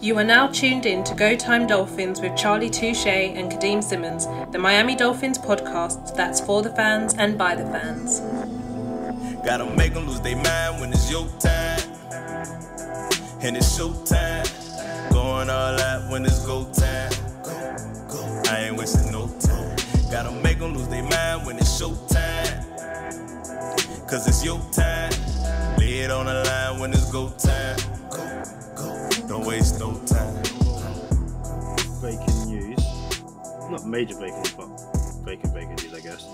You are now tuned in to Go Time Dolphins with Charlie Touche and Kadeem Simmons, the Miami Dolphins podcast that's for the fans and by the fans. Gotta make them lose their mind when it's your time. And it's show time. Going all out when it's go time. I ain't wasting no time. Gotta make them lose their mind when it's show time. Cause it's your time. Lay it on the line when it's go time. Don't waste no time. Breaking news. Not major breaking news, but breaking news, I guess.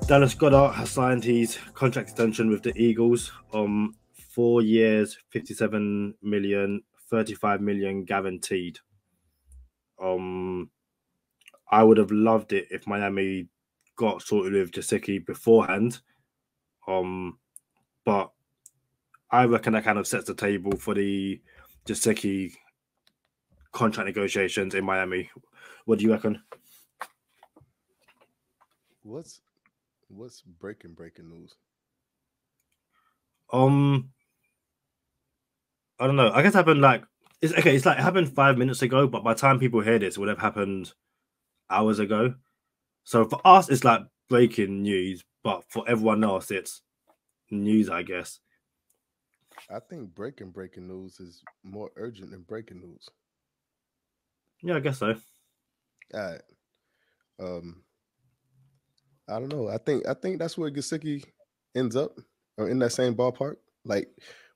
Dallas Goedert has signed his contract extension with the Eagles on 4 years, 57 million, 35 million guaranteed. I would have loved it if Miami got sorted with Gesicki beforehand. But I reckon that kind of sets the table for the Gesicki contract negotiations in Miami. What do you reckon? What's breaking news? I don't know. I guess it happened it's like it happened 5 minutes ago, but by the time people hear this, it would have happened hours ago. So for us, it's like breaking news, but for everyone else, it's news, I guess. I think breaking news is more urgent than breaking news. Yeah, I guess so. All right. I don't know. I think that's where Gesicki ends up, or in that same ballpark. Like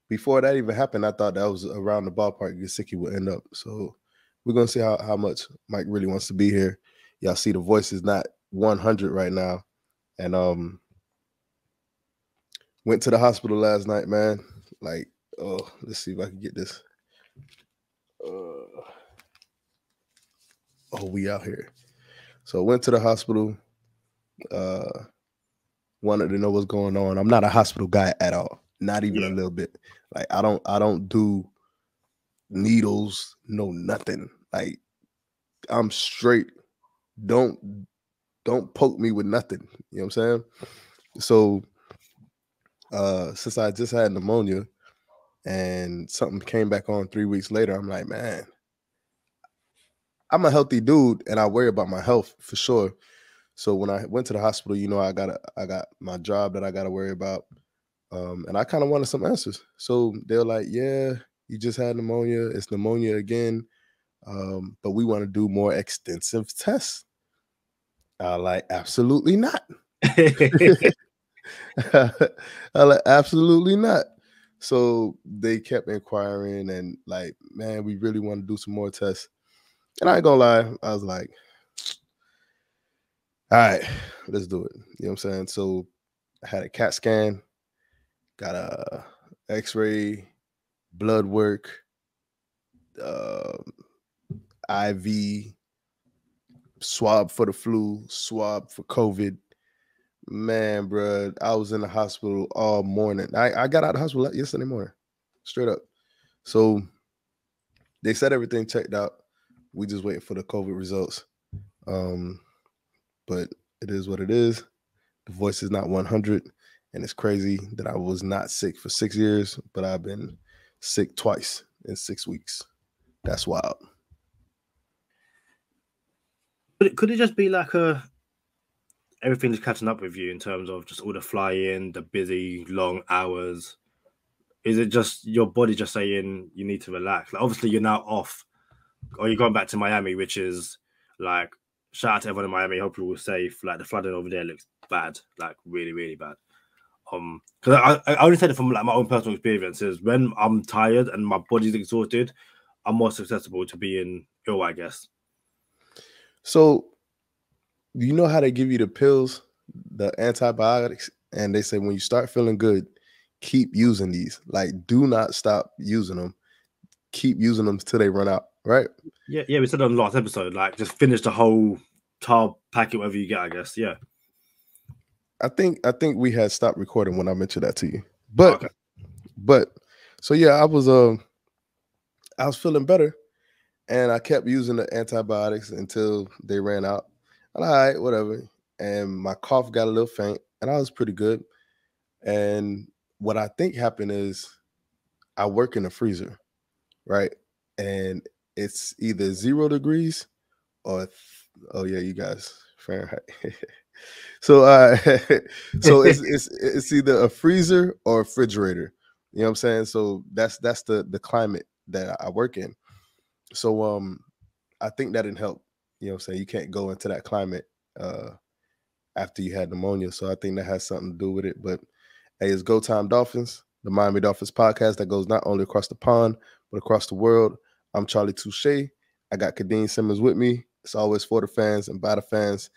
before that even happened, I thought that was around the ballpark Gesicki would end up. So we're gonna see how much Mike really wants to be here. Y'all see the voice is not 100 right now, and went to the hospital last night, man. Like, oh, let's see if I can get this. We out here. So went to the hospital. Wanted to know what's going on. I'm not a hospital guy at all. Not even a little bit. Like I don't do needles, no nothing. Like I'm straight. Don't poke me with nothing. You know what I'm saying? So since I just had pneumonia and something came back on 3 weeks later, I'm like, man, I'm a healthy dude and I worry about my health for sure. So when I went to the hospital, you know, I got my job that I got to worry about. And I kind of wanted some answers. So they're like, yeah, you just had pneumonia. It's pneumonia again. But we want to do more extensive tests. I like, absolutely not. I like, absolutely not. So they kept inquiring and like, man, we really want to do some more tests. And I ain't gonna lie, I was like, all right, let's do it. You know what I'm saying? So I had a CAT scan, got a X-ray, blood work, IV, swab for the flu, swab for COVID. Man, bro, I was in the hospital all morning. I got out of the hospital yesterday morning, straight up. So they said everything checked out. We just waiting for the COVID results. But it is what it is. The voice is not 100. And it's crazy that I was not sick for 6 years, but I've been sick twice in 6 weeks. That's wild. Could it just be like everything's catching up with you in terms of just all the flying, the busy, long hours? Is it just your body just saying you need to relax? Like obviously you're now off, or you're going back to Miami, which is like, shout out to everyone in Miami. Hopefully we're safe. Like the flooding over there looks bad, like really, really bad. Because I only said it from like my own personal experiences. When I'm tired and my body's exhausted, I'm more susceptible to being ill, I guess. So, you know how they give you the pills, the antibiotics, and they say when you start feeling good, keep using these. Like, do not stop using them. Keep using them till they run out, right? Yeah, we said on the last episode, like just finish the whole tub packet, whatever you get, I guess. Yeah. I think we had stopped recording when I mentioned that to you. But so yeah, I was feeling better and I kept using the antibiotics until they ran out. And all right, whatever. And my cough got a little faint and I was pretty good. And what I think happened is I work in the freezer, right? and it's either 0 degrees or oh yeah, you guys Fahrenheit. So so it's either a freezer or a refrigerator. You know what I'm saying? So that's the climate that I work in. So I think that didn't help. You know what I'm saying? You can't go into that climate after you had pneumonia. So I think that has something to do with it. But hey, it's Go Time Dolphins, the Miami Dolphins podcast that goes not only across the pond, but across the world. I'm Charlie Touche. I got Kadeem Simmons with me. It's always for the fans and by the fans.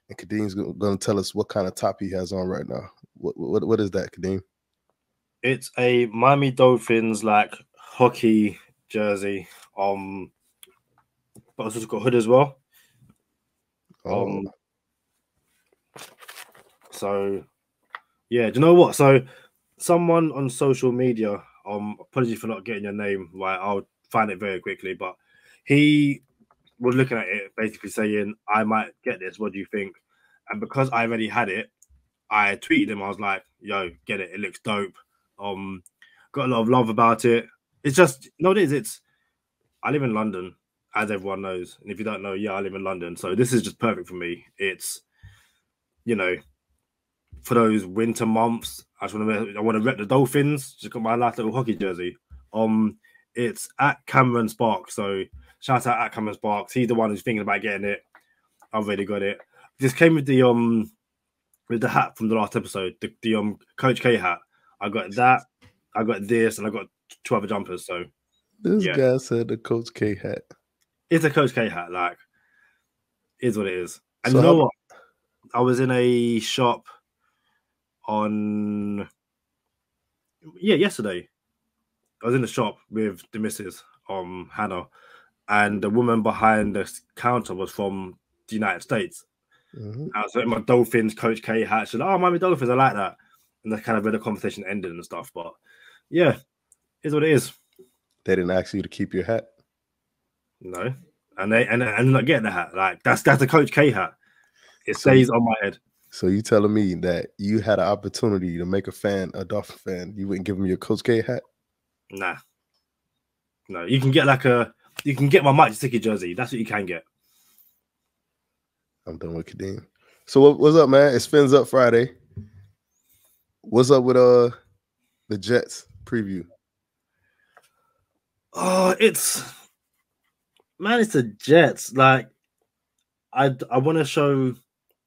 And Kadeem's going to tell us what kind of top he has on right now. What is that, Kadeem? It's a Miami Dolphins like hockey jersey. But it's also got hood as well. So yeah, do you know what? So someone on social media, apologies for not getting your name right, I'll find it very quickly, but he was looking at it basically saying, I might get this, what do you think? And because I already had it, I tweeted him, I was like, yo, get it, it looks dope. Got a lot of love about it. It's just, you know what it is? I live in London, as everyone knows. And if you don't know, yeah, I live in London. So this is just perfect for me. It's, you know, for those winter months, I want to rep the Dolphins. Just got my last little hockey jersey. It's at Cameron Sparks. So shout out at Cameron Sparks. He's the one who's thinking about getting it. I've already got it. This came with the hat from the last episode, the Coach K hat. I got that. I got this, and I got 2 other jumpers. So this guy said the Coach K hat. It's a Coach K hat. Like, is what it is. And so you know what? I was in a shop yesterday. I was in the shop with the missus, Hannah, and the woman behind the counter was from the United States. Mm-hmm. I was in my Dolphins Coach K hat. She said, "Oh, Miami Dolphins, I like that." And that's kind of where the conversation ended and stuff. But yeah, is what it is. They didn't ask you to keep your hat. No, and not getting the hat. Like that's the Coach K hat. It stays on my head. So you telling me that you had an opportunity to make a Dolphin fan, you wouldn't give him your Coach K hat? Nah. No, you can get my Mike Sticky jersey. That's what you can get. I'm done with Kadeem. So what's up, man? It's Fins Up Friday. What's up with the Jets preview? Oh, it's the Jets. Like, I want to show.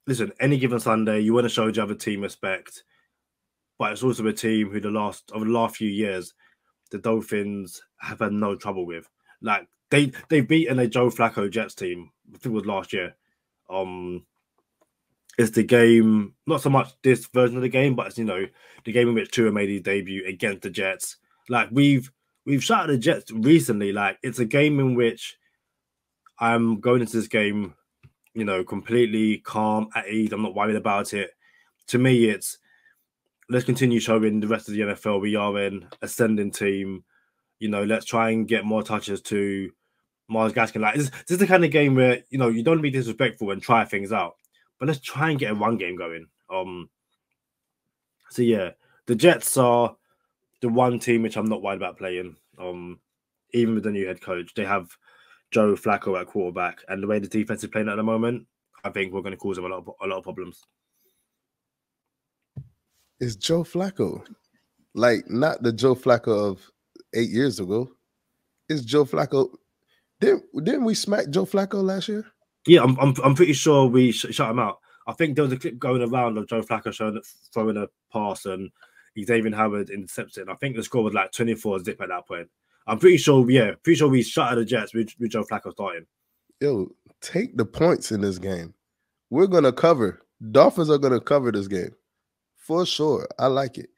Listen, any given Sunday, you want to show the other team respect, but it's also a team who over the last few years, the Dolphins have had no trouble with. Like they've beaten a Joe Flacco Jets team. I think it was last year. It's the game, not so much this version of the game, but it's the game in which Tua made his debut against the Jets. Like we've shot at the Jets recently. Like it's a game in which I'm going into this game, completely calm, at ease. I'm not worried about it. To me, it's let's continue showing the rest of the NFL we are an ascending team. Let's try and get more touches to Myles Gaskin. Like this is the kind of game where you don't want to be disrespectful and try things out, but let's try and get a run game going. So yeah, the Jets are the one team which I'm not worried about playing. Even with the new head coach, they have Joe Flacco at quarterback, and the way the defense is playing at the moment, I think we're going to cause them a lot of problems. It's Joe Flacco, like not the Joe Flacco of 8 years ago. It's Joe Flacco. Didn't we smack Joe Flacco last year? Yeah, I'm pretty sure we shut him out. I think there was a clip going around of Joe Flacco throwing a pass and Xavier Howard intercepted. I think the score was like 24-0 at that point. I'm pretty sure we shut out the Jets with Joe Flacco starting. Yo, take the points in this game. We're gonna cover. Dolphins are gonna cover this game for sure. I like it.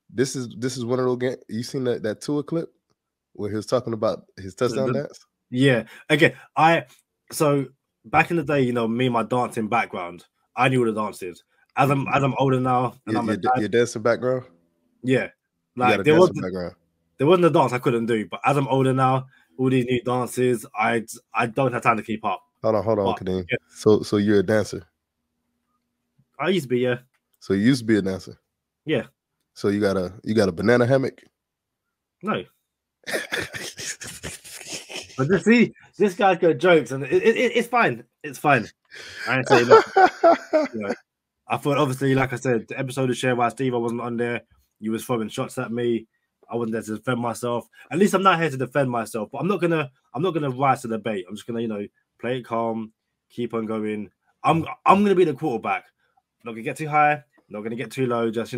This is one of those games. You seen that Tua clip where he was talking about his touchdown dance? Yeah. Again, so back in the day, me and my dancing background, I knew all the dances. As I'm older now, and your dancing background. Yeah, like there wasn't a dance I couldn't do, but as I'm older now, all these new dances, I don't have time to keep up. Hold on, Kadeem. Yeah. So you're a dancer? I used to be, yeah. So you used to be a dancer? Yeah. So you got a banana hammock? No. But just see, this guy's got jokes, and it's fine. It's fine. I ain't saying nothing. You know, I thought, obviously, like I said, the episode of Share Why Steve, I wasn't on there. You was throwing shots at me. I wasn't there to defend myself. At least I'm not here to defend myself. But I'm not gonna rise to the bait. I'm just gonna, play it calm, keep on going. I'm gonna be the quarterback. Not gonna get too high. Not gonna get too low. Just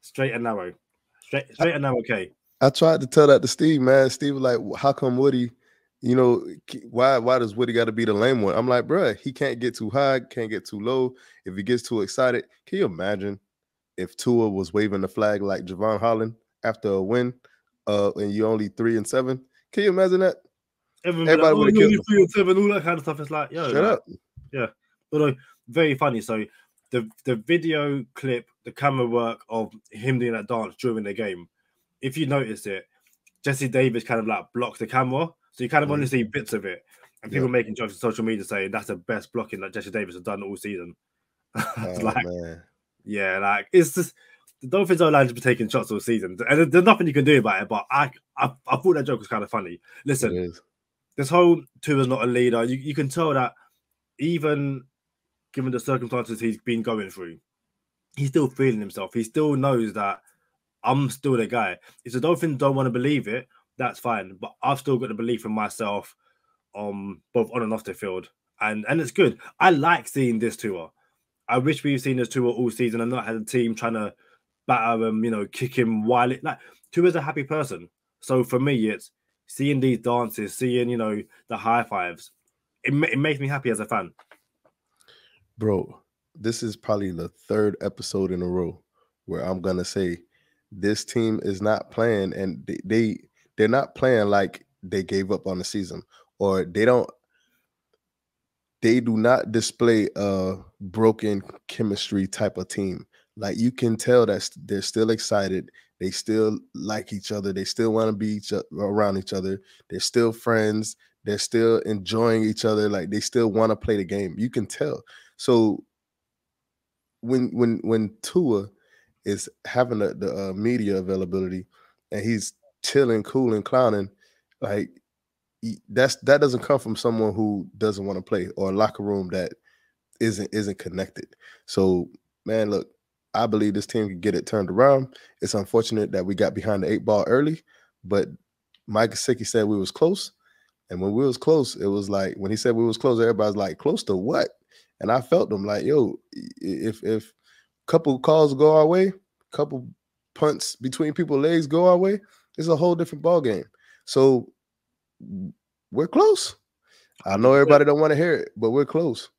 straight and narrow. Straight and narrow. Okay. I tried to tell that to Steve, man. Steve was like, how come Woody, why does Woody got to be the lame one? I'm like, bro, he can't get too high, can't get too low. If he gets too excited, can you imagine if Tua was waving the flag like Javon Holland after a win and you're only 3-7? Can you imagine that? Everybody would have killed him. 3-7, all that kind of stuff. It's like, yo, shut up. Yeah. Although, very funny. So the video clip, the camera work of him doing that dance during the game, if you notice it, Jesse Davis kind of like blocked the camera. So you kind of only see bits of it. And people making jokes on social media saying that's the best blocking that Jesse Davis has done all season. Man. Yeah, like it's just the Dolphins are allowed to be taking shots all season. And there's nothing you can do about it, but I thought that joke was kind of funny. Listen, this whole Tua's not a leader. You can tell that even given the circumstances he's been going through, he's still feeling himself. He still knows that I'm still the guy. If the Dolphins don't want to believe it, that's fine. But I've still got the belief in myself, both on and off the field. And it's good. I like seeing this Tua. I wish we've seen this Tua all season and not had a team trying to batter him, kick him while it like Tua's a happy person. So for me, it's seeing these dances, seeing, the high fives. It makes me happy as a fan. Bro, this is probably the third episode in a row where I'm gonna say this team is not playing, and they're not playing like they gave up on the season, or they do not display a broken chemistry type of team. Like you can tell that they're still excited. They still like each other. They still want to be around each other. They're still friends. They're still enjoying each other. Like they still want to play the game. You can tell. So when Tua is having the media availability and he's chilling, cool, and clowning, like that doesn't come from someone who doesn't want to play, or a locker room that isn't connected. So, man, look, I believe this team can get it turned around. It's unfortunate that we got behind the 8 ball early, but Mike Gesicki said we was close. And when we was close, it was like, when he said we was close, everybody's like, close to what? And I felt them like, yo, if a couple calls go our way, couple punts between people's legs go our way, it's a whole different ball game. So we're close. I know everybody don't want to hear it, but we're close.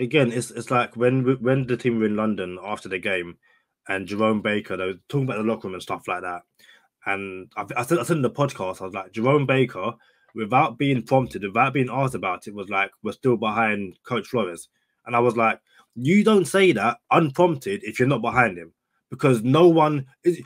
Again, it's like when the team were in London after the game, and Jerome Baker, they were talking about the locker room and stuff like that. And I said in the podcast, I was like, Jerome Baker, without being prompted, without being asked about it, was like, we're still behind Coach Flores. And I was like, you don't say that unprompted if you're not behind him, because no one is.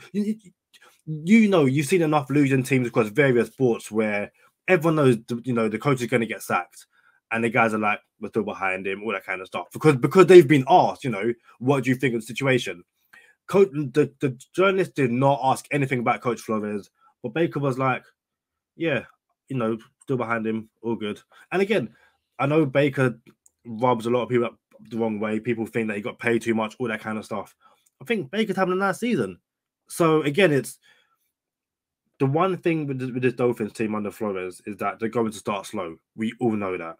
You've seen enough losing teams across various sports where everyone knows, the coach is going to get sacked, and the guys are like, we're still behind him, all that kind of stuff, because they've been asked, what do you think of the situation? The journalist did not ask anything about Coach Flores, but Baker was like, yeah, still behind him, all good. And again, I know Baker rubs a lot of people up the wrong way. People think that he got paid too much, all that kind of stuff. I think Baker's having a nice season. So again, it's the one thing with this Dolphins team under Flores is that they're going to start slow. We all know that.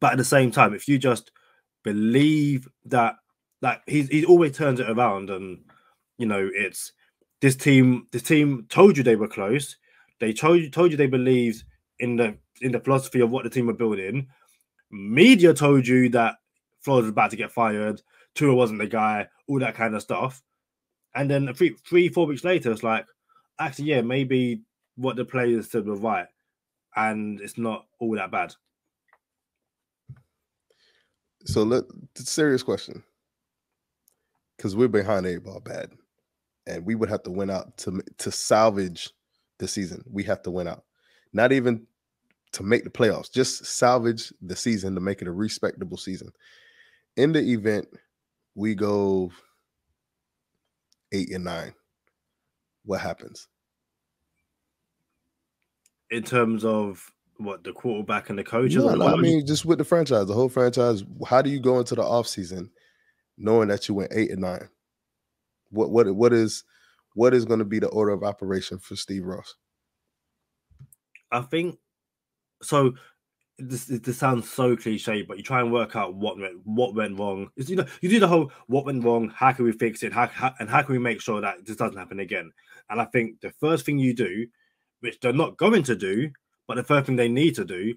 But at the same time, if you just believe that, like he always turns it around, and it's this team told you they were close. They told you they believed in the philosophy of what the team were building. Media told you that Flores was about to get fired. Tua wasn't the guy, all that kind of stuff. And then 3-4 weeks later, it's like, actually, yeah, maybe what the players said was right, and it's not all that bad. So serious question, because we're behind 8 ball bad, and we would have to win out to salvage the season. We have to win out, not even to make the playoffs, just salvage the season to make it a respectable season. In the event we go 8-9, what happens? in terms of what the quarterback and the coaches? No, or I mean, just with the franchise, the whole franchise. How do you go into the offseason knowing that you went 8-9? What is going to be the order of operation for Steve Ross? I think so. This sounds so cliche, but you try and work out what went wrong. It's, you do the whole what went wrong, how can we fix it, how can we make sure that this doesn't happen again? And I think the first thing you do, which they're not going to do, but the first thing they need to do,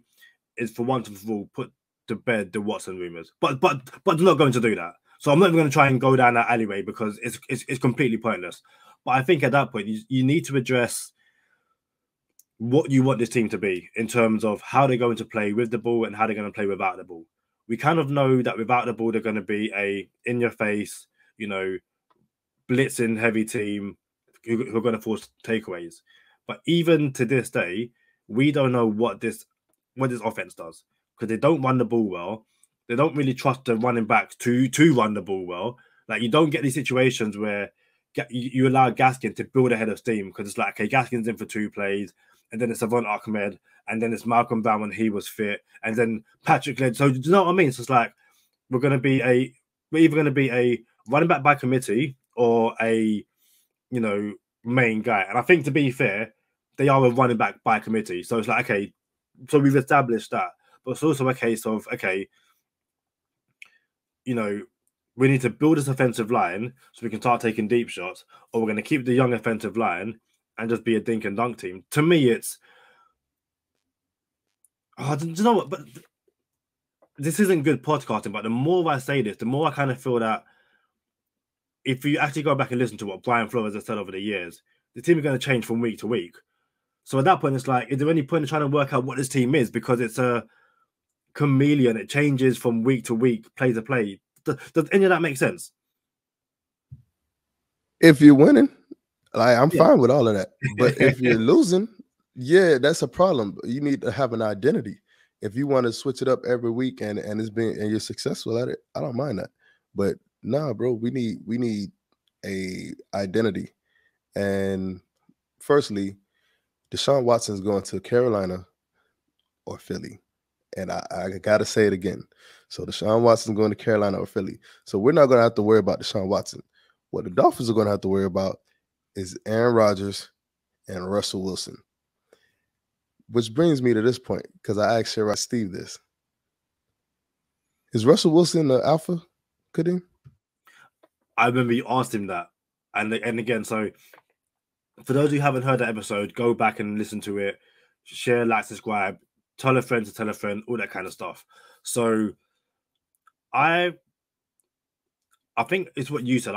is for once and for all put to bed the Watson rumors. But they're not going to do that. So I'm not even going to try and go down that alleyway because it's completely pointless. But I think at that point you need to address what you want this team to be in terms of how they're going to play with the ball and how they're going to play without the ball. We kind of know that without the ball, they're going to be a in-your-face, blitzing heavy team who are going to force takeaways. But even to this day, we don't know what this offense does because they don't run the ball well. They don't really trust the running backs to run the ball well. Like, you don't get these situations where you allow Gaskin to build ahead of steam because it's like, okay, Gaskin's in for 2 plays, and then it's Avon Ahmed, and then it's Malcolm Brown when he was fit, and then Patrick Led. So do you know what I mean? So it's like we're either going to be a running back by committee or a main guy. And I think, to be fair, they are a running back by committee. So it's like, okay, so we've established that, but it's also a case of, okay, we need to build this offensive line so we can start taking deep shots, or we're going to keep the young offensive line and just be a dink and dunk team. To me, it's... do you know what? But this isn't good podcasting, but the more I say this, the more I kind of feel that if you actually go back and listen to what Brian Flores has said over the years, the team is going to change from week to week. So at that point, it's like, is there any point in trying to work out what this team is? Because it's a chameleon. It changes from week to week, play to play. Does any of that make sense? If you're winning, I'm fine with all of that. But if you're losing, that's a problem. You need to have an identity. If you want to switch it up every week and you're successful at it, I don't mind that. But nah, bro, we need a identity. And firstly, Deshaun Watson's going to Carolina or Philly. And I got to say it again. So Deshaun Watson's going to Carolina or Philly. So we're not going to have to worry about Deshaun Watson. What the Dolphins are going to have to worry about is Aaron Rodgers and Russell Wilson. Which brings me to this point, because I asked Steve this. Is Russell Wilson the alpha, Kadeem? I remember you asked him that. And again, so for those who haven't heard that episode, go back and listen to it. Share, like, subscribe, tell a friend to tell a friend, all that kind of stuff. So I think it's what you said.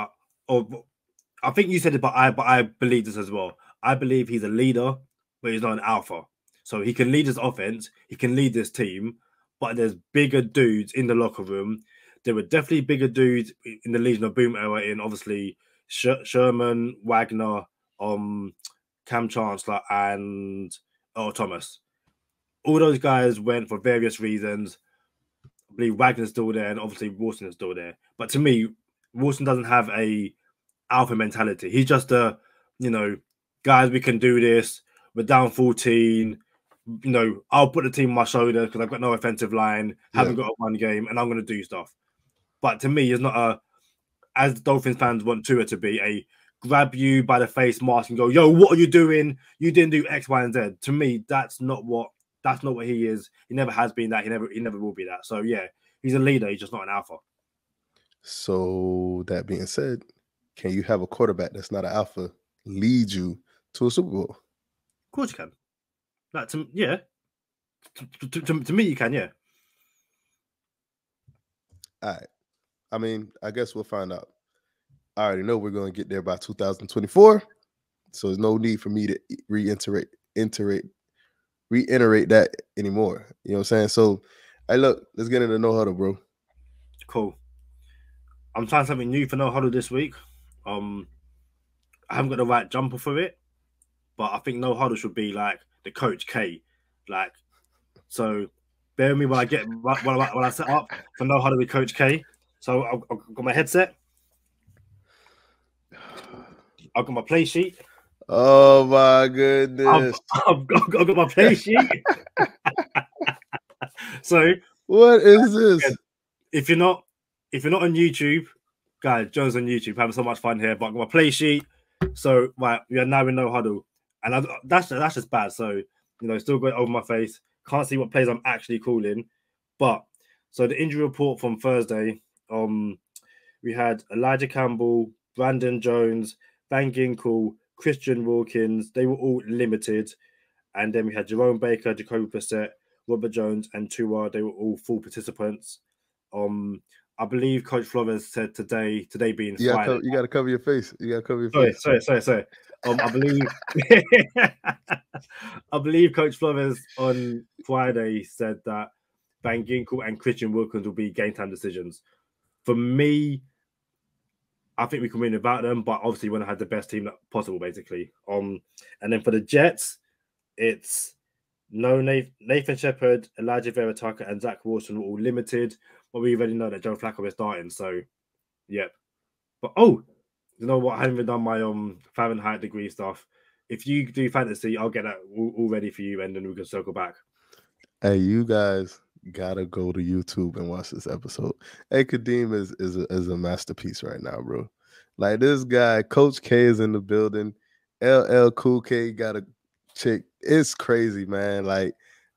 I think you said it, but I believe this as well. I believe he's a leader, but he's not an alpha. So he can lead his offense, he can lead this team, but there's bigger dudes in the locker room. There were definitely bigger dudes in the Legion of Boom era, in obviously Sherman, Wagner, Cam Chancellor, and Earl Thomas. All those guys went for various reasons. I believe Wagner's still there, and obviously Wilson is still there. But to me, Wilson doesn't have a alpha mentality. He's just guys, we can do this. We're down 14. I'll put the team on my shoulders because I've got no offensive line, haven't got a one game, and I'm going to do stuff. But to me, it's not as the Dolphins fans want Tua to be, a grab you by the face mask and go, yo, what are you doing? You didn't do X, Y, and Z. To me, that's not what he is. He never has been that. He never will be that. So yeah, he's a leader. He's just not an alpha. So that being said, can you have a quarterback that's not an alpha lead you to a Super Bowl? Of course you can. Like, to me, you can, yeah. All right. I mean, I guess we'll find out. I already know we're going to get there by 2024, so there's no need for me to reiterate that anymore. You know what I'm saying? So, hey, look, let's get into No Huddle, bro. Cool. I'm trying something new for No Huddle this week. I haven't got the right jumper for it, but I think No Huddle should be like the Coach K, like. So, bear with me when I set up for No Huddle with Coach K. So I've got my headset. I've got my play sheet. Oh my goodness! I've got my play sheet. So what is this? If you're not on YouTube, guys, Joe's on YouTube, having so much fun here. But I've got my play sheet. So right, we are now in no huddle, and that's just bad. So still going over my face. Can't see what plays I'm actually calling. But so the injury report from Thursday, we had Elijah Campbell, Brandon Jones, Van Ginkel, Christian Wilkins. They were all limited. And then we had Jerome Baker, Jacoby Brissett, Robert Jones, and Tua. They were all full participants. I believe Coach Flores said today being Friday. You got to cover your face. You got to cover your face. Sorry. I believe Coach Flores on Friday said that Van Ginkel and Christian Wilkins will be game time decisions. For me, I think we can win without them, but obviously we want to have the best team possible, basically. And then for the Jets, it's no Nathan Shepard, Elijah Vera Tucker, and Zach Wilson were all limited. But we already know that Joe Flacco is starting, so yep. But you know what? I haven't even done my Fahrenheit degree stuff. If you do fantasy, I'll get that all ready for you, and then we can circle back. Hey, you guys gotta go to YouTube and watch this episode. Hey, Kadeem is a masterpiece right now, bro. Like this guy, Coach K is in the building. LL Cool K got a chick. It's crazy, man. Like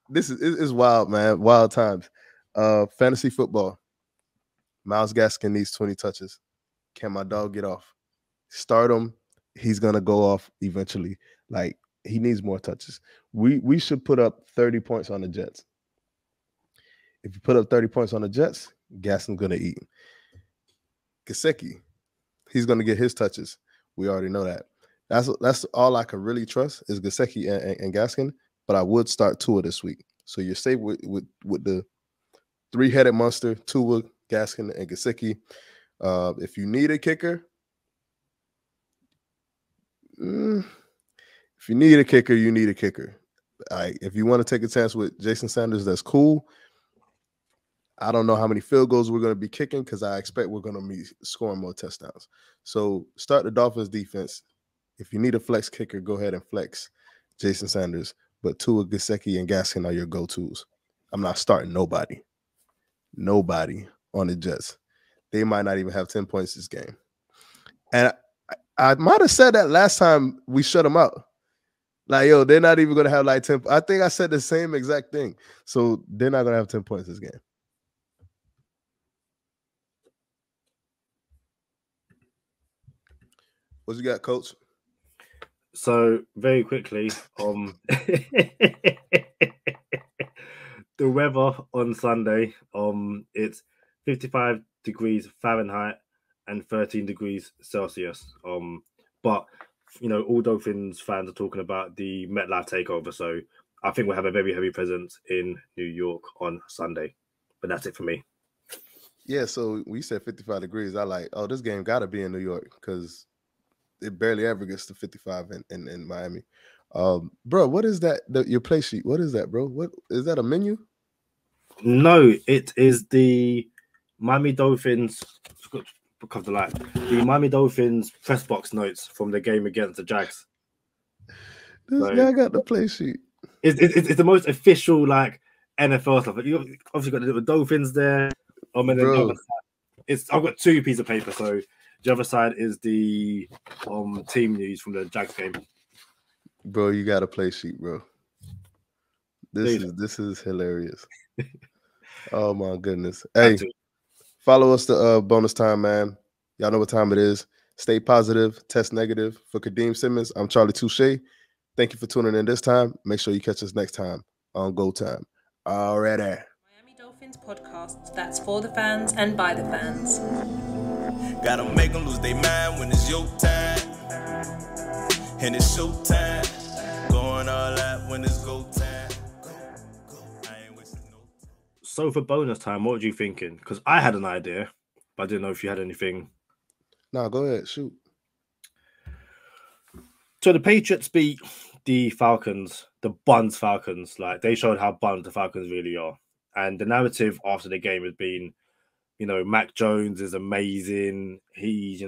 this is wild, man. Wild times. Fantasy football. Myles Gaskin needs 20 touches. Can my dog get off? Start him. He's gonna go off eventually. Like he needs more touches. We should put up 30 points on the Jets. If you put up 30 points on the Jets, Gaskin's gonna eat. Gesicki, he's gonna get his touches. We already know that. That's all I can really trust is Gesicki and Gaskin. But I would start Tua this week. So you're safe with the three-headed monster, Tua, Gaskin, and Gesicki. If you need a kicker, you need a kicker. If you want to take a chance with Jason Sanders, that's cool. I don't know how many field goals we're going to be kicking because I expect we're going to be scoring more touchdowns. So start the Dolphins defense. If you need a flex kicker, go ahead and flex Jason Sanders. But Tua, Gesicki, and Gaskin are your go-tos. I'm not starting nobody on the Jets. They might not even have 10 points this game. And I might have said that last time we shut them out. Like, yo, they're not even going to have like 10. I think I said the same exact thing. So they're not going to have 10 points this game. What you got, Coach? So very quickly, the weather on Sunday, it's 55 degrees Fahrenheit and 13 degrees Celsius. But all Dolphins fans are talking about the MetLife takeover, so I think we'll have a very heavy presence in New York on Sunday. But that's it for me. Yeah, so we said 55 degrees. I like, this game got to be in New York because it barely ever gets to 55 in Miami. Bro, what is that? Your play sheet. What is that, bro? What is that, a menu? No, it is the Miami Dolphins. Because the Miami Dolphins press box notes from the game against the Jags. This guy got the play sheet. It's the most official NFL stuff. You obviously got the little Dolphins there. And then the other side, I've got two pieces of paper. So the other side is the team news from the Jags game. Bro, you got a play sheet, bro. This is hilarious. Oh my goodness. Hey, follow us to bonus time, man. Y'all know what time it is. Stay positive, test negative. For Kadeem Simmons, I'm Charlie Touche. Thank you for tuning in this time. Make sure you catch us next time on Go Time. Alrighty. Miami Dolphins podcast that's for the fans and by the fans. Gotta make them lose their mind when it's your time. And it's show time. Going all out when it's go time. I ain't wasting no time. So for bonus time, what were you thinking? Because I had an idea, but I didn't know if you had anything. No, go ahead. Shoot. So the Patriots beat the Falcons, the Buns Falcons. They showed how buns the Falcons really are. And the narrative after the game has been, Mac Jones is amazing. He's,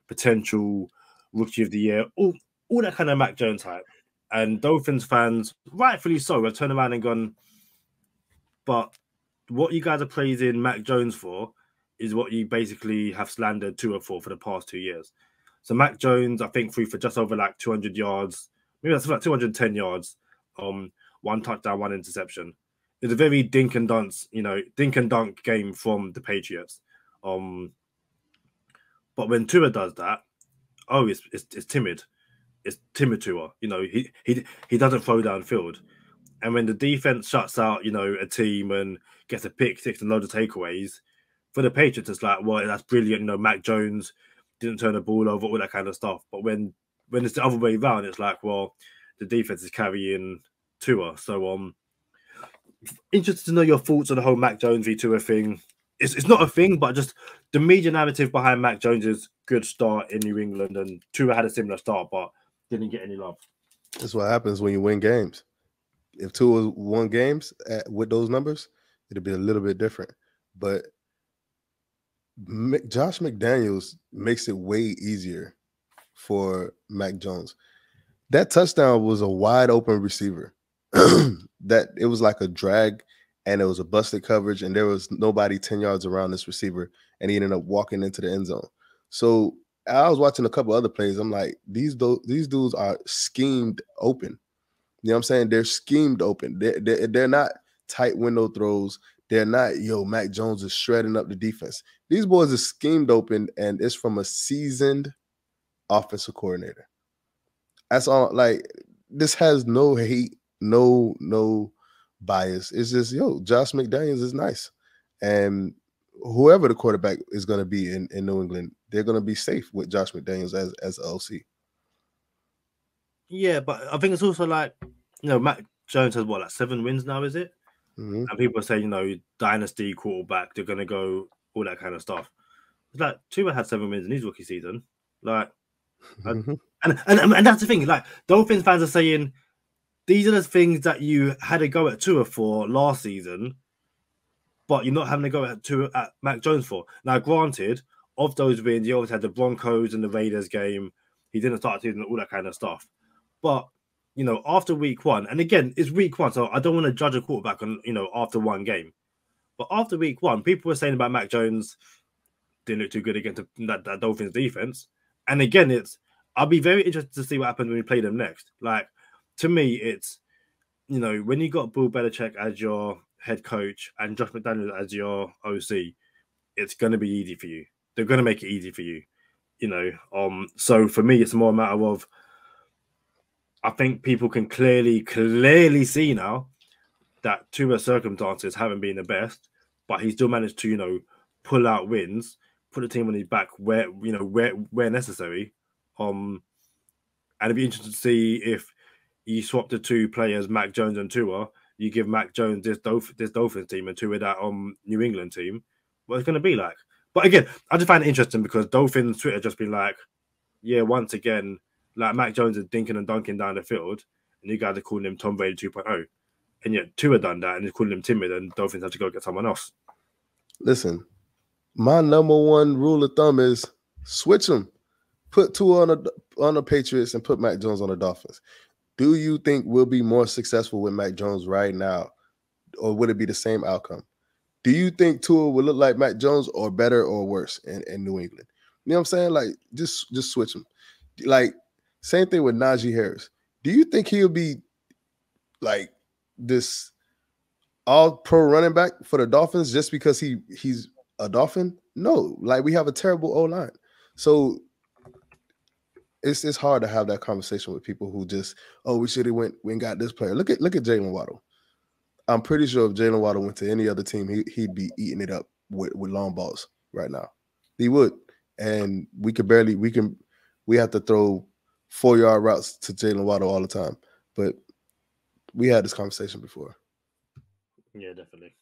potential rookie of the year. all that kind of Mac Jones hype. And Dolphins fans, rightfully so, have turned around and gone, but what you guys are praising Mac Jones for is what you basically have slandered Tua for the past 2 years. So Mac Jones, I think, threw for just over like 200 yards, maybe that's like 210 yards, 1 touchdown, 1 interception. It's a very dink and dunk game from the Patriots. But when Tua does that, it's timid. It's timid Tua. He doesn't throw downfield. And when the defense shuts out, a team and gets a pick six and loads of takeaways, for the Patriots, it's like, well, that's brilliant. Mac Jones didn't turn the ball over, all that kind of stuff. But when it's the other way around, it's like, well, the defense is carrying Tua. So, interested to know your thoughts on the whole Mac Jones v Tua thing. It's not a thing, but just the media narrative behind Mac Jones's good start in New England, and Tua had a similar start, but didn't get any love. That's what happens when you win games. If Tua won games with those numbers, it'd be a little bit different. But Josh McDaniels makes it way easier for Mac Jones. That touchdown was a wide open receiver. That it was like a drag, and it was a busted coverage, and there was nobody 10 yards around this receiver, and he ended up walking into the end zone. So I was watching a couple other plays. I'm like, these dudes are schemed open. You know what I'm saying? They're schemed open. They're not tight window throws. They're not, Mac Jones is shredding up the defense. These boys are schemed open, and it's from a seasoned offensive coordinator. That's all. Like, this has no hate, no bias. It's just, Josh McDaniels is nice. And whoever the quarterback is going to be in New England, they're going to be safe with Josh McDaniels as OC. Yeah, but I think it's also like, Mac Jones has like 7 wins now, is it? Mm-hmm. And people say, dynasty quarterback, they're going to go, all that kind of stuff. It's like, Tua had 7 wins in his rookie season. Like, Mm-hmm. and that's the thing. Like, Dolphins fans are saying, these are the things that you had to go at Tua for last season, but you're not having to go at Mac Jones for. Now, granted, of those wins, you always had the Broncos and the Raiders game. He didn't start season, all that kind of stuff. But, after week 1, and again, it's week 1, so I don't want to judge a quarterback on, after one game. But after week 1, people were saying about Mac Jones didn't look too good against that Dolphins defense. And again, I'll be very interested to see what happens when we play them next. Like, to me, it's, when you got Bill Belichick as your head coach and Josh McDaniels as your OC, it's going to be easy for you. They're going to make it easy for you, So for me, it's more a matter of, I think people can clearly see now that Tua's circumstances haven't been the best, but he still managed to, pull out wins, put the team on his back where necessary. And it'd be interesting to see if you swap the 2 players, Mac Jones and Tua. You give Mac Jones this Dolphins team and Tua that New England team. What it's going to be like. But again, I just find it interesting because Dolphins Twitter just been like, yeah, once again, like Mac Jones is dinking and dunking down the field, and you guys are calling him Tom Brady 2.0. And yet Tua done that and he's calling him timid, and Dolphins have to go get someone else. Listen, my number 1 rule of thumb is switch them. Put Tua on the Patriots and put Mac Jones on the Dolphins. Do you think we'll be more successful with Mac Jones right now, or would it be the same outcome? Do you think Tua will look like Mac Jones or better or worse in New England? You know what I'm saying? Like, just switch them. Like, same thing with Najee Harris. Do you think he'll be like this all-pro running back for the Dolphins just because he's a Dolphin? No. Like, we have a terrible O-line. So it's hard to have that conversation with people who just, we should have went and got this player. Look at Jalen Waddle. I'm pretty sure if Jalen Waddle went to any other team, he'd be eating it up with long balls right now. He would. And we have to throw 4-yard routes to Jalen Waddle all the time. But we had this conversation before. Yeah, definitely.